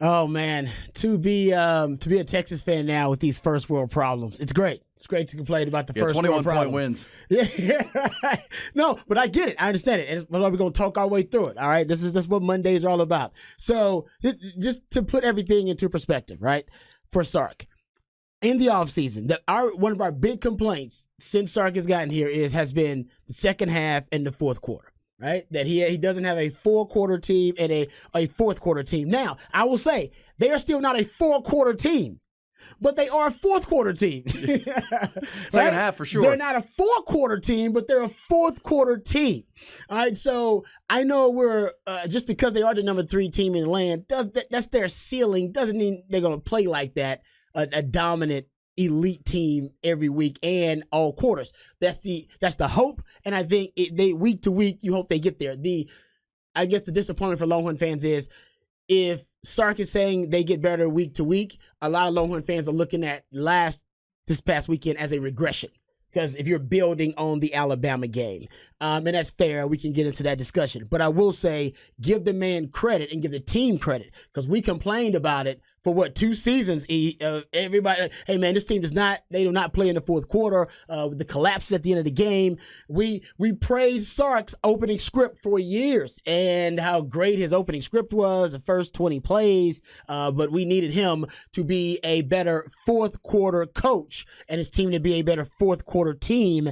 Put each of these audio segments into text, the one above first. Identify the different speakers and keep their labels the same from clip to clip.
Speaker 1: Oh man, to be a Texas fan now with these first world problems, it's great. It's great to complain about the
Speaker 2: Yeah,
Speaker 1: first
Speaker 2: 21
Speaker 1: world
Speaker 2: point
Speaker 1: problems.
Speaker 2: wins.
Speaker 1: Yeah, right. No, but I get it. I understand it. And we're going to talk our way through it. All right. This is what Mondays are all about. So just to put everything into perspective, right? For Sark, in the offseason, one of our big complaints since Sark has gotten here has been the second half and the fourth quarter. Right, that he doesn't have a four-quarter team and a fourth-quarter team. Now, I will say they are still not a four-quarter team, but they are a fourth-quarter team.
Speaker 2: Second half for sure.
Speaker 1: They're not a four-quarter team, but they're a fourth-quarter team. All right, so I know we're just because they are the number 3 team in the land, that's their ceiling. Doesn't mean they're going to play like that, a dominant elite team every week and all quarters. That's the hope, and I think they week to week you hope they get there. I guess the disappointment for Longhorn fans is if Sark is saying they get better week to week, a lot of Longhorn fans are looking at this past weekend as a regression. Because if you're building on the Alabama game, and that's fair, we can get into that discussion. But I will say, give the man credit and give the team credit because we complained about it for 2 seasons. Everybody, hey man, this team they do not play in the fourth quarter. The collapse at the end of the game. We praised Sark's opening script for years and how great his opening script was, the first 20 plays. But we needed him to be a better fourth quarter coach and his team to be a better fourth quarter team.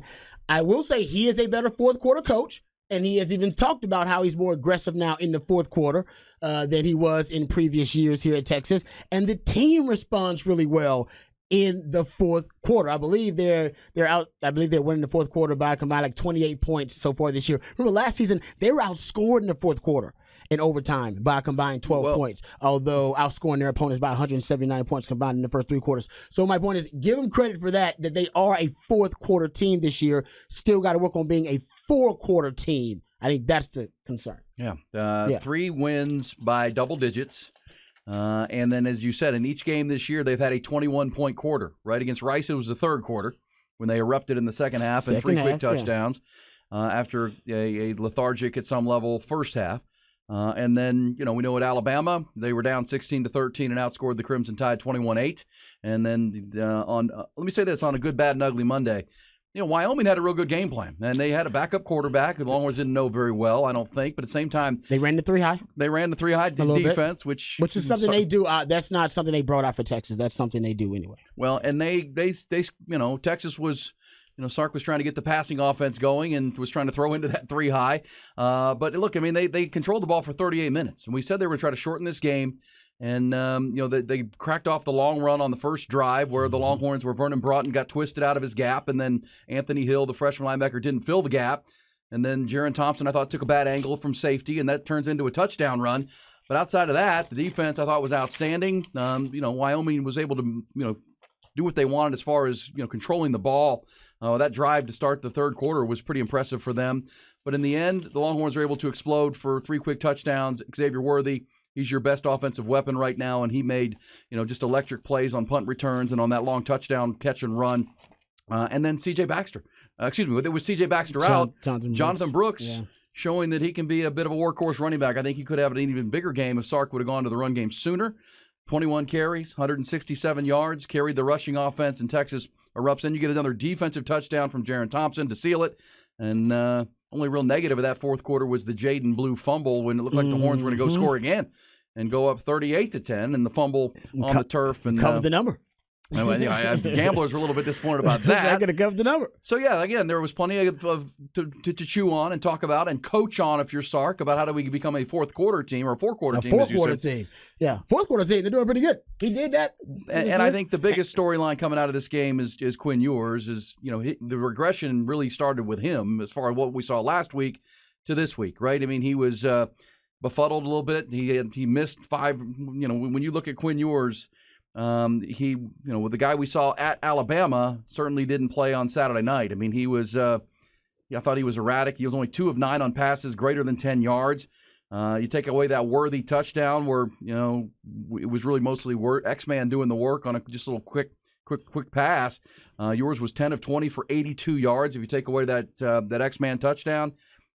Speaker 1: I will say he is a better fourth quarter coach. And he has even talked about how he's more aggressive now in the fourth quarter than he was in previous years here at Texas. And the team responds really well in the fourth quarter. I believe they're out. I believe they're winning the fourth quarter by a combined like 28 points so far this year. Remember last season they were outscored in the fourth quarter in overtime by a combined 12 points, although outscoring their opponents by 179 points combined in the first 3 quarters. So my point is, give them credit for that they are a fourth quarter team this year. Still got to work on being a 4-quarter team. I think that's the concern.
Speaker 2: Yeah. 3 wins by double digits. And then, as you said, in each game this year, they've had a 21-point quarter. Right against Rice, it was the third quarter when they erupted in the second half and 3 quick touchdowns after a lethargic at some level first half. And then, we know at Alabama, they were down 16-13 and outscored the Crimson Tide 21-8. And then let me say this, on a good, bad, and ugly Monday, Wyoming had a real good game plan. And they had a backup quarterback. The Longhorns didn't know very well, I don't think. But at the same time,
Speaker 1: they ran the 3 high.
Speaker 2: They ran the 3 high defense, which
Speaker 1: is something they do. That's not something they brought out for Texas. That's something they do anyway.
Speaker 2: Well, and they Texas was... Sark was trying to get the passing offense going and was trying to throw into that 3 high. But look, I mean, they controlled the ball for 38 minutes. And we said they were going to try to shorten this game. And, they cracked off the long run on the first drive where the Longhorns were Vernon Broughton got twisted out of his gap. And then Anthony Hill, the freshman linebacker, didn't fill the gap. And then Jaron Thompson, I thought, took a bad angle from safety. And that turns into a touchdown run. But outside of that, the defense I thought was outstanding. Wyoming was able to, do what they wanted as far as, controlling the ball. That drive to start the third quarter was pretty impressive for them. But in the end, the Longhorns were able to explode for 3 quick touchdowns. Xavier Worthy, he's your best offensive weapon right now, and he made, just electric plays on punt returns and on that long touchdown catch and run. And then C.J. Baxter. It was C.J. Baxter out. Jonathan Brooks. Showing that he can be a bit of a workhorse running back. I think he could have an even bigger game if Sark would have gone to the run game sooner. 21 carries, 167 yards, carried the rushing offense, and Texas erupts. Then you get another defensive touchdown from Jaron Thompson to seal it. And only real negative of that fourth quarter was the Jaden Blue fumble when it looked like the Horns were going to go score again and go up 38-10, and the fumble on the turf. And
Speaker 1: covered the number.
Speaker 2: Gamblers were a little bit disappointed about that.
Speaker 1: They're going to cover the number.
Speaker 2: So, again, there was plenty to chew on and talk about and coach on if you're Sark about how do we become a fourth quarter team or a four-quarter team, as you said.
Speaker 1: Fourth-quarter team. Yeah, fourth-quarter team. They're doing pretty good. He did that.
Speaker 2: And I think the biggest storyline coming out of this game is Quinn Ewers. The regression really started with him as far as what we saw last week to this week, right? I mean, he was befuddled a little bit. He missed 5. When you look at Quinn Ewers, with the guy we saw at Alabama, certainly didn't play on Saturday night. I mean, he was, I thought he was erratic. He was only 2 of 9 on passes greater than 10 yards. You take away that Worthy touchdown where, it was really mostly X-Man doing the work on just a little quick pass. Yours was 10 of 20 for 82 yards. If you take away that X-Man touchdown,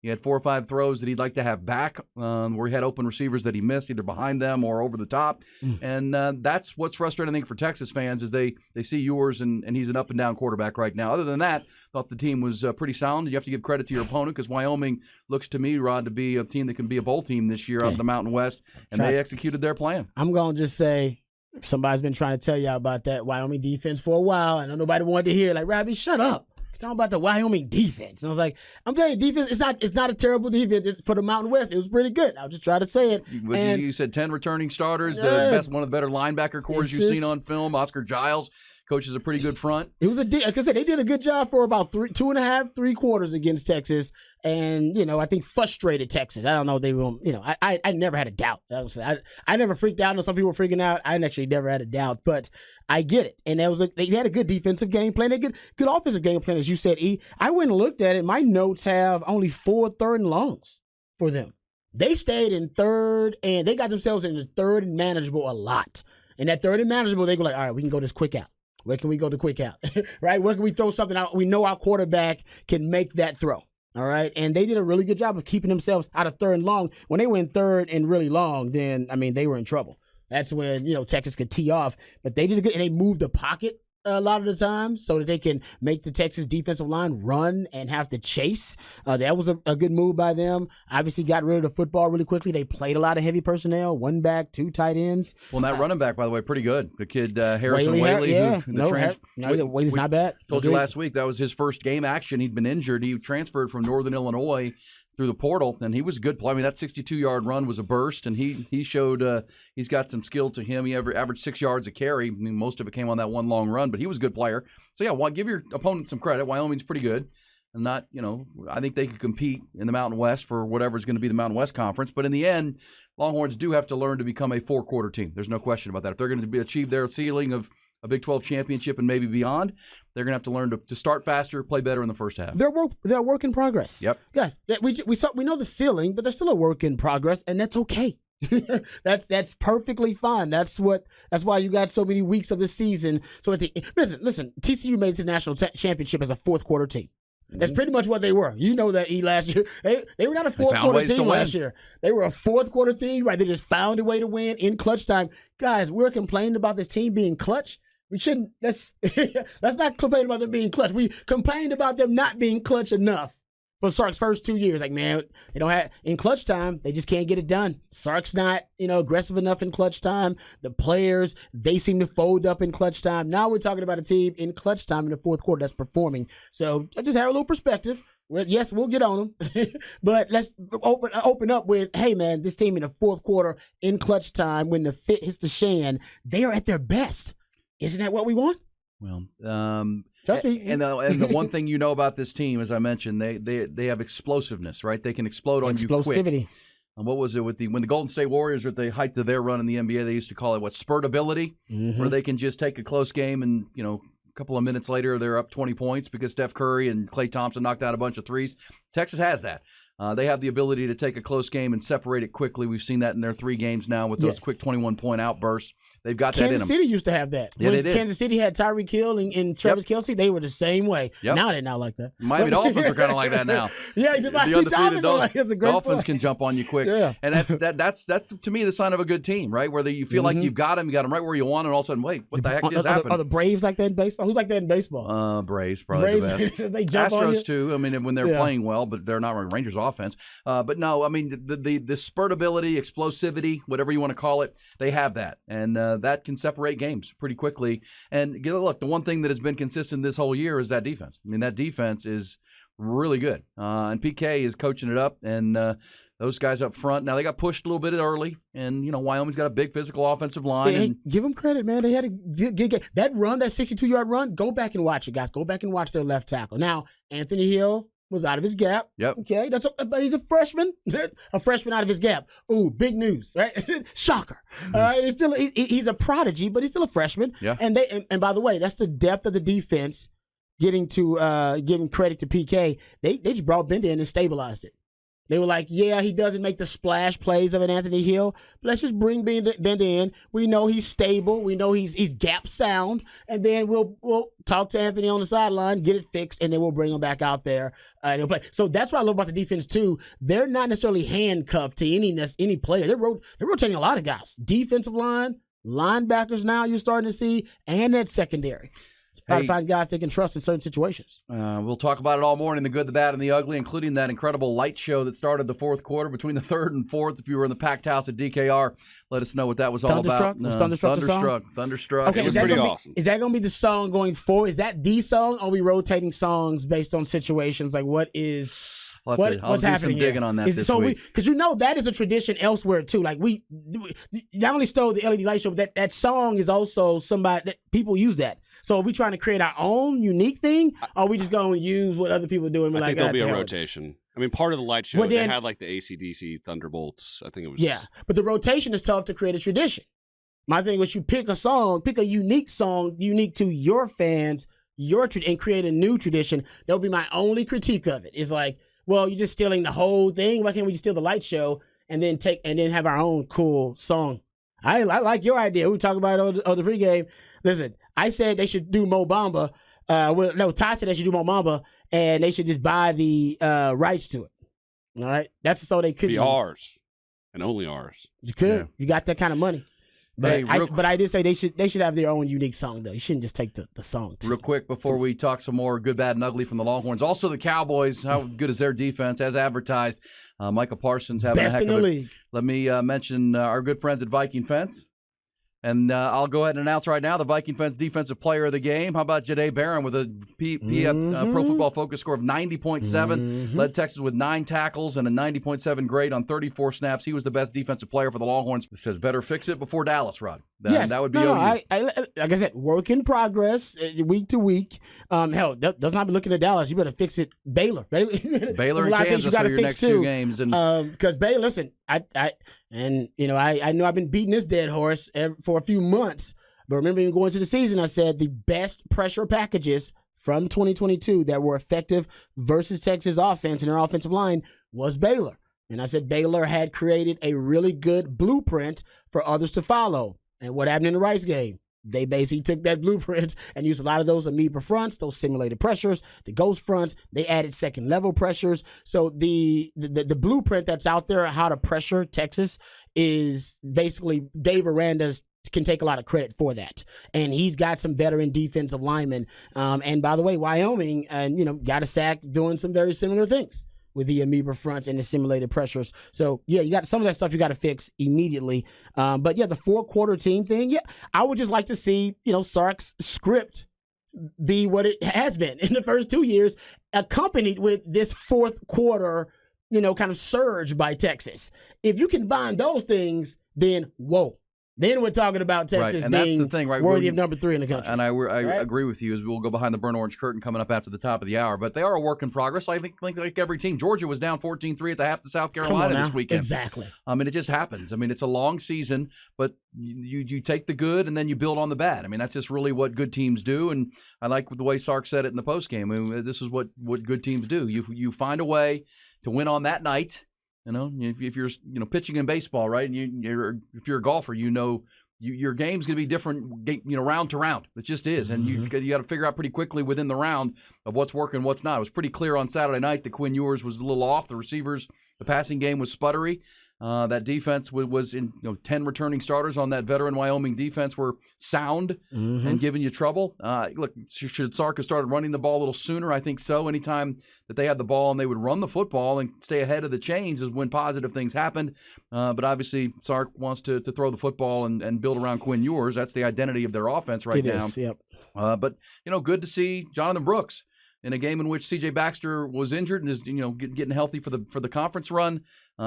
Speaker 2: He had 4 or 5 throws that he'd like to have back, where he had open receivers that he missed either behind them or over the top. And that's what's frustrating, I think, for Texas fans is they see Ewers and he's an up-and-down quarterback right now. Other than that, thought the team was pretty sound. You have to give credit to your opponent because Wyoming looks to me, Rod, to be a team that can be a bowl team this year out of the Mountain West, and they executed their plan. I'm
Speaker 1: going to just say, if somebody's been trying to tell you about that Wyoming defense for a while, and nobody wanted to hear, like, Robbie, shut up. Talking about the Wyoming defense. And I was like, I'm telling you, defense, it's not a terrible defense. It's for the Mountain West. It was pretty good. I'll just try to say it.
Speaker 2: You said 10 returning starters, one of the better linebacker cores you've seen on film. Oscar Giles coaches a pretty good front.
Speaker 1: It was like I said, they did a good job for about 2.5, 3 quarters against Texas. And, I think frustrated Texas. I don't know if they were, I never had a doubt. I never freaked out. I know some people were freaking out. I actually never had a doubt, but I get it. And they had a good defensive game plan. They had good offensive game plan, as you said, E. I went and looked at it. My notes have only 4 third and longs for them. They stayed in third, and they got themselves in the third and manageable a lot. And that third and manageable, they go like, all right, we can go this quick out. Where can we go to quick out? Right? Where can we throw something out? We know our quarterback can make that throw. All right. And they did a really good job of keeping themselves out of third and long. When they went third and really long, then, they were in trouble. That's when, Texas could tee off. But they did good, and they moved the pocket a lot of the time so that they can make the Texas defensive line run and have to chase. That was a good move by them. Obviously got rid of the football really quickly. They played a lot of heavy personnel, 1 back, 2 tight ends.
Speaker 2: Well, that running back, by the way, pretty good. The kid Harrison Whaley.
Speaker 1: Whaley's not bad.
Speaker 2: Told you last week that was his first game action. He'd been injured. He transferred from Northern Illinois through the portal, and he was a good play. That 62-yard run was a burst, and he showed he's got some skill to him. He averaged 6 yards a carry. Most of it came on that one long run, but he was a good player. So, yeah, give your opponent some credit. Wyoming's pretty good. And not, I think they could compete in the Mountain West for whatever's going to be the Mountain West Conference. But in the end, Longhorns do have to learn to become a 4-quarter team. There's no question about that. If they're going to achieve their ceiling of a Big 12 championship and maybe beyond, they're going to have to learn to start faster, play better in the first half.
Speaker 1: They're a work in progress.
Speaker 2: Yep.
Speaker 1: Yes, we know the ceiling, but they're still a work in progress, and that's okay. That's perfectly fine. That's why you got so many weeks of the season. So listen, TCU made it to the national championship as a 4th-quarter team. That's pretty much what they were. You know that, last year. They were not a 4th-quarter team last year. They were a 4th-quarter team, right? They just found a way to win in clutch time. Guys, we're complaining about this team being clutch. We shouldn't. Let's not complain about them being clutch. We complained about them not being clutch enough for Sark's first 2 years. Like, man, they don't have in clutch time. They just can't get it done. Sark's not, aggressive enough in clutch time. The players, they seem to fold up in clutch time. Now we're talking about a team in clutch time in the 4th quarter that's performing. So I just have a little perspective. Well, yes, we'll get on them, but let's open up with, hey, man, this team in the 4th quarter in clutch time when the fit hits the shan, they are at their best. Isn't that what we want?
Speaker 2: Well,
Speaker 1: trust me.
Speaker 2: And the one thing about this team, as I mentioned, they have explosiveness, right? They can explode on you quick.
Speaker 1: Explosivity.
Speaker 2: And what was it when the Golden State Warriors were at the height of their run in the NBA? They used to call it spurtability, where they can just take a close game and a couple of minutes later they're up 20 points because Steph Curry and Klay Thompson knocked out a bunch of threes. Texas has that. They have the ability to take a close game and separate it quickly. We've seen that in their 3 games now with those quick 21-point outbursts. They've got that in them.
Speaker 1: Kansas City used to have that.
Speaker 2: Yeah,
Speaker 1: when
Speaker 2: they did.
Speaker 1: Kansas City had Tyreek Hill and Travis Kelce, they were the same way.
Speaker 2: Yep.
Speaker 1: Now they're not like that.
Speaker 2: Miami Dolphins are kind of like that now.
Speaker 1: Yeah,
Speaker 2: the undefeated Dolphins
Speaker 1: point.
Speaker 2: can jump on you quick.
Speaker 1: Yeah.
Speaker 2: And that's to me the sign of a good team, right? Where you feel like you got them right where you want, and all of a sudden, wait, what the heck just happened?
Speaker 1: Are the Braves like that in baseball? Who's like that in baseball?
Speaker 2: Braves probably the best.
Speaker 1: They jump on you.
Speaker 2: Astros too. I mean, when they're playing well, but they're not Rangers offense. But no, I mean the spurtability, explosivity, whatever you want to call it, they have that, and that can separate games pretty quickly. And look, the one thing that has been consistent this whole year is that defense. I mean, that defense is really good, and PK is coaching it up, and those guys up front. Now they got pushed a little bit early, and Wyoming's got a big physical offensive line.
Speaker 1: Hey, give them credit, man. They had a good that run, that 62-yard run. Go back and watch it, guys. Go back and watch their left tackle. Now Anthony Hill was out of his gap.
Speaker 2: Yep.
Speaker 1: Okay, but he's a freshman. A freshman out of his gap. Ooh, big news, right? Shocker. All right, he's a prodigy, but he's still a freshman.
Speaker 2: Yeah.
Speaker 1: And by the way, that's the depth of the defense. Giving credit to PK, they just brought Bender in and stabilized it. They were like, yeah, he doesn't make the splash plays of an Anthony Hill, but let's just bring Bender in. We know he's stable. We know he's gap sound, and then we'll talk to Anthony on the sideline, get it fixed, and then we'll bring him back out there and he'll play. So that's what I love about the defense too. They're not necessarily handcuffed to any player. They're rotating a lot of guys. Defensive line, linebackers now you're starting to see, and that secondary. Try to find guys they can trust in certain situations.
Speaker 2: We'll talk about it all morning, the good, the bad, and the ugly, including that incredible light show that started the fourth quarter between the third and fourth. If you were in the packed house at DKR, let us know what that was all about.
Speaker 1: Was Thunderstruck.
Speaker 2: Okay,
Speaker 1: it was pretty awesome. Is that going to be the song going forward? Is that the song? Or are we rotating songs based on situations? Like what is...
Speaker 2: I'll
Speaker 1: what's
Speaker 2: do
Speaker 1: happening
Speaker 2: some digging on that this week.
Speaker 1: Because that is a tradition elsewhere too. Like we not only stole the LED light show, but that song is also somebody that people use that. So are we trying to create our own unique thing, or are we just going to use what other people do? And
Speaker 3: I think there'll be a rotation. I mean, part of the light show, they had like the AC/DC Thunderbolts. I think it was.
Speaker 1: Yeah, but the rotation is tough to create a tradition. My thing was you pick a song, pick a unique song, unique to your fans, and create a new tradition. That'll be my only critique of it. Is like, well, you're just stealing the whole thing. Why can't we just steal the light show and then have our own cool song? I like your idea. We talked about it on the pregame. Listen, I said they should do Mo Bamba. Ty said they should do Mo Bamba, and they should just buy the rights to it. All right, that's the song they could
Speaker 3: be
Speaker 1: use.
Speaker 3: Ours, and only ours.
Speaker 1: You could. Yeah. You got that kind of money. But I did say they should have their own unique song though. You shouldn't just take the song.
Speaker 2: Real quick before we talk some more good, bad, and ugly from the Longhorns. Also the Cowboys. How good is their defense as advertised? Micah Parsons having
Speaker 1: best
Speaker 2: a heck
Speaker 1: in the league.
Speaker 2: Let me mention our good friends at Viking Fence. And I'll go ahead and announce right now the Viking Fence Defensive Player of the Game. How about Jahdae Barron with a Pro Football Focus score of 90.7. Led Texas with 9 tackles and a 90.7 grade on 34 snaps. He was the best defensive player for the Longhorns. It says better fix it before Dallas, Rod.
Speaker 1: Yes.
Speaker 2: That would be
Speaker 1: like I said, work in progress, week to week. Hell, does not be looking at Dallas. You better fix it. Baylor
Speaker 2: and Kansas are your next 2 games.
Speaker 1: Because Baylor, listen, I know I've been beating this dead horse for a few months, but remember even going into the season, I said the best pressure packages from 2022 that were effective versus Texas offense and their offensive line was Baylor. And I said Baylor had created a really good blueprint for others to follow. And what happened in the Rice game? They basically took that blueprint and used a lot of those amoeba fronts, those simulated pressures, the ghost fronts. They added second level pressures. So the blueprint that's out there, how to pressure Texas, is basically Dave Aranda's can take a lot of credit for that. And he's got some veteran defensive linemen. And by the way, Wyoming, got a sack doing some very similar things with the amoeba fronts and the simulated pressures. So, yeah, you got some of that stuff you got to fix immediately. But, yeah, the 4-quarter team thing, yeah, I would just like to see, Sark's script be what it has been in the first 2 years, accompanied with this fourth quarter, kind of surge by Texas. If you combine those things, then, whoa. Then we're talking about Texas
Speaker 2: and
Speaker 1: being
Speaker 2: that's the thing, right?
Speaker 1: worthy of number 3 in the country.
Speaker 2: And I agree with you as we'll go behind the burnt orange curtain coming up after the top of the hour. But they are a work in progress. I think like every team. Georgia was down 14-3 at the half to South Carolina this weekend.
Speaker 1: Exactly.
Speaker 2: I mean, it just happens. I mean, it's a long season, but you take the good and then you build on the bad. I mean, that's just really what good teams do. And I like the way Sark said it in the postgame. I mean, this is what good teams do. You find a way to win on that night. If you're pitching in baseball, right? And if you're a golfer, your game's going to be different, round to round. It just is. And you got to figure out pretty quickly within the round of what's working and what's not. It was pretty clear on Saturday night that Quinn Ewers was a little off. The receivers, the passing game was sputtery. That defense was in 10 returning starters on that veteran Wyoming defense were sound and giving you trouble. Look, should Sark have started running the ball a little sooner? I think so. Anytime that they had the ball and they would run the football and stay ahead of the chains is when positive things happened. But obviously Sark wants to throw the football and build around Quinn Ewers. That's the identity of their offense right now.
Speaker 1: Is, yep.
Speaker 2: But good to see Jonathan Brooks in a game in which C.J. Baxter was injured and is getting healthy for the conference run.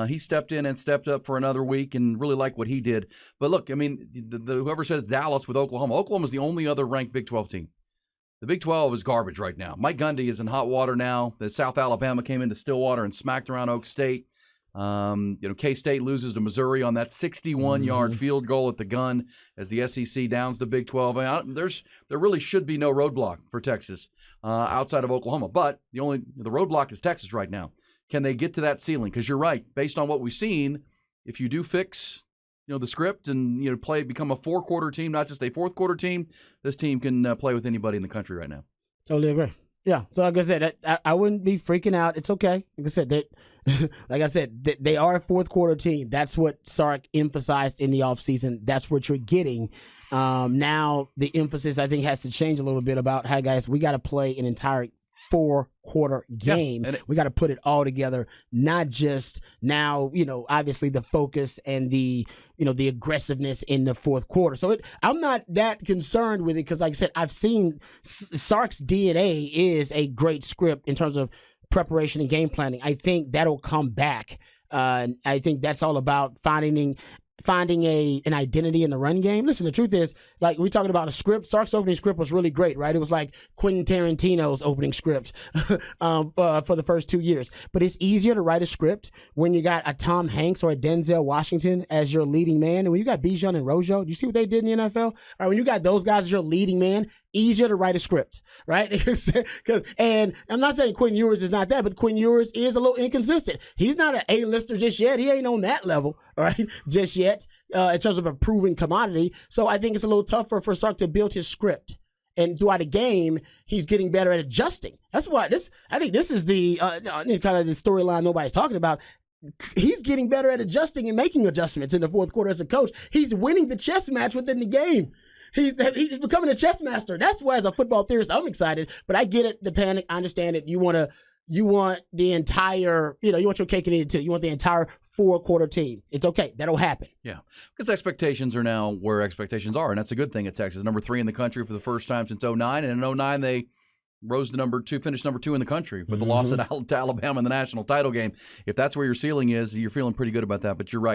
Speaker 2: He stepped in and stepped up for another week and really like what he did. But look, I mean, whoever says Dallas with Oklahoma's the only other ranked Big 12 team. The Big 12 is garbage right now. Mike Gundy is in hot water now. The South Alabama came into Stillwater and smacked around Oak State. K-State loses to Missouri on that 61-yard field goal at the gun as the SEC downs the Big 12. I mean, there really should be no roadblock for Texas outside of Oklahoma. But the roadblock is Texas right now. can they get to that ceiling? Because you're right, based on what we've seen, if you do fix the script and become a 4-quarter team, not just a 4th-quarter team, this team can play with anybody in the country right now.
Speaker 1: Totally agree. Yeah, so like I said, I wouldn't be freaking out. It's okay. Like I said, they are a 4th-quarter team. That's what Sark emphasized in the offseason. That's what you're getting. Now the emphasis, I think, has to change a little bit about, hey, guys, we got to play an entire 4-quarter game. Yeah, we got to put it all together, not just now, obviously the focus and the aggressiveness in the 4th quarter. So I'm not that concerned with it because, like I said, I've seen Sark's DNA is a great script in terms of preparation and game planning. I think that'll come back. I think that's all about finding an identity in the run game. Listen, the truth is, like, we're talking about a script. Sark's opening script was really great, right? It was like Quentin Tarantino's opening script for the first 2 years. But it's easier to write a script when you got a Tom Hanks or a Denzel Washington as your leading man. And when you got Bijan and Rojo, do you see what they did in the NFL? All right, when you got those guys as your leading man, easier to write a script, right? And I'm not saying Quinn Ewers is not that, but Quinn Ewers is a little inconsistent. He's not an A-lister just yet. He ain't on that level, right, just yet, in terms of a proven commodity. So I think it's a little tougher for Sark to build his script. And throughout the game, he's getting better at adjusting. That's why I think this is the kind of the storyline nobody's talking about. He's getting better at adjusting and making adjustments in the 4th quarter as a coach. He's winning the chess match within the game. He's becoming a chess master. That's why, as a football theorist, I'm excited. But I get it, the panic. I understand it. You want the entire, you want your cake and eat it too. You want the entire 4-quarter team. It's okay. That'll happen.
Speaker 2: Yeah, because expectations are now where expectations are, and that's a good thing at Texas. Number 3 in the country for the first time since 2009, and in 2009 they rose to number 2, finished number 2 in the country with the loss to Alabama in the national title game. If that's where your ceiling is, you're feeling pretty good about that. But you're right.